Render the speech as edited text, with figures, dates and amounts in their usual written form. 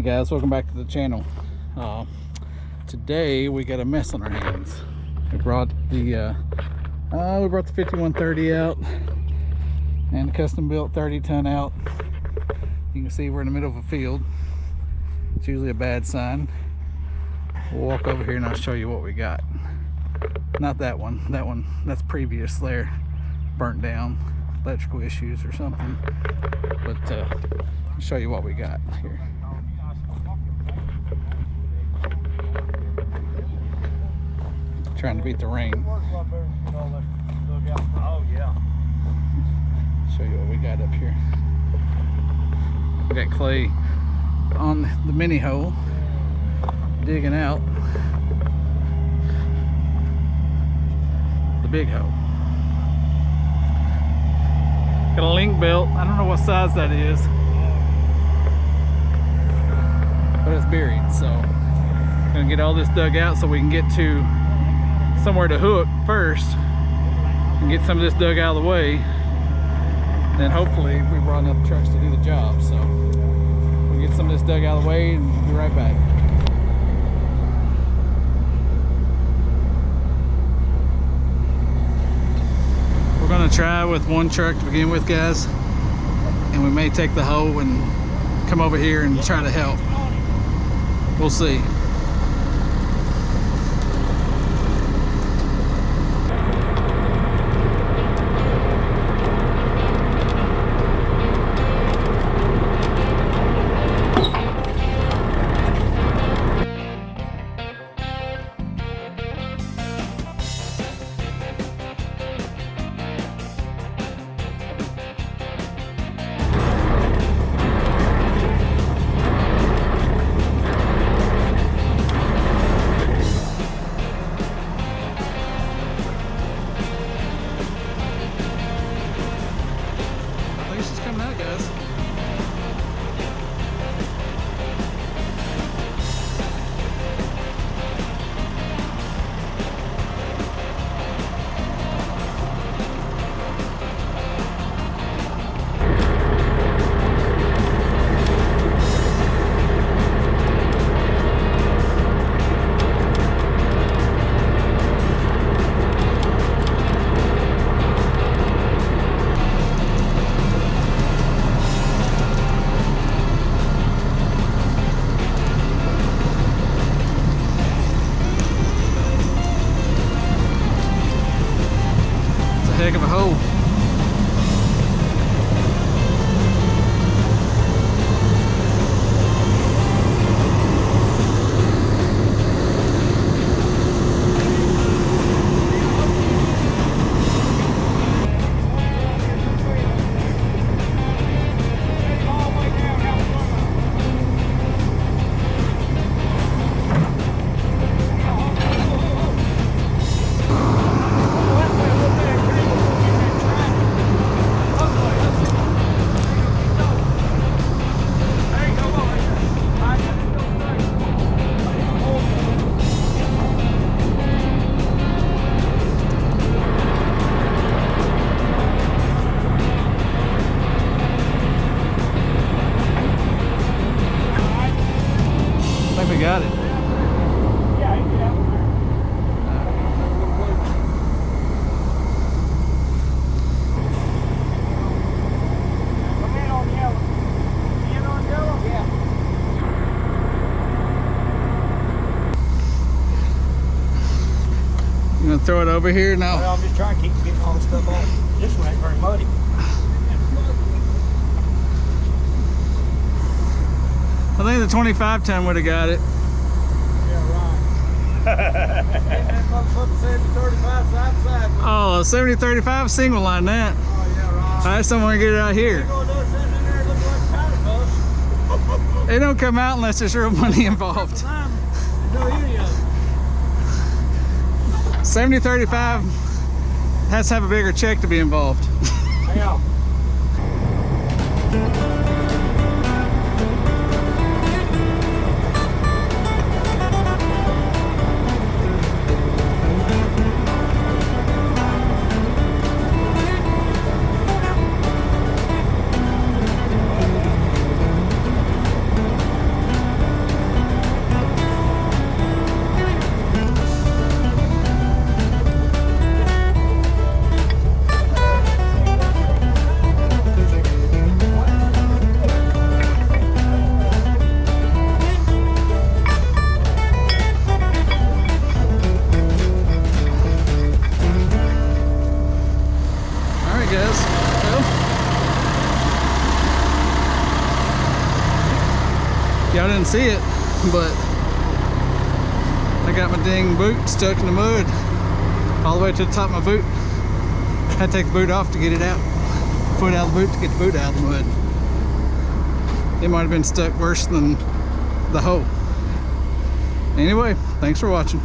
Hey guys, welcome back to the channel. Today we got a mess on our hands. We brought the 5130 out and the custom built 30-ton out. You can see we're in the middle of a field. It's usually a bad sign. We'll walk over here and I'll show you what we got. Not that one. That's previous there. Burnt down, electrical issues or something. But I'll show you what we got here. Trying to beat the rain. Oh yeah. Show you what we got up here. We got Clay on the mini hole, digging out the big hole. Got a link belt. I don't know what size that is, but it's buried. So gonna get all this dug out so we can get to somewhere to hook first and get some of this dug out of the way. Then hopefully we brought enough trucks to do the job. So we'll get some of this dug out of the way and be right back. We're gonna try with one truck to begin with, guys, and we may take the hoe and come over here and try to help. We'll see. Heck of a hole. We got it. You gonna throw it over here now? Well, I'm just trying to keep getting all the stuff off. This one ain't very muddy. I think the 25-ton would have got it. Yeah, right. Oh, 70-35 single line that. Oh, yeah, right. I just don't want to get it out here. It don't come out unless there's real money involved. 70-35 has to have a bigger check to be involved. Yeah. see it, but I got my dang boot stuck in the mud all the way to the top of my boot. Had to take the boot off to get it out. Foot out of the boot to get the boot out of the mud. It might have been stuck worse than the hole. Anyway, thanks for watching.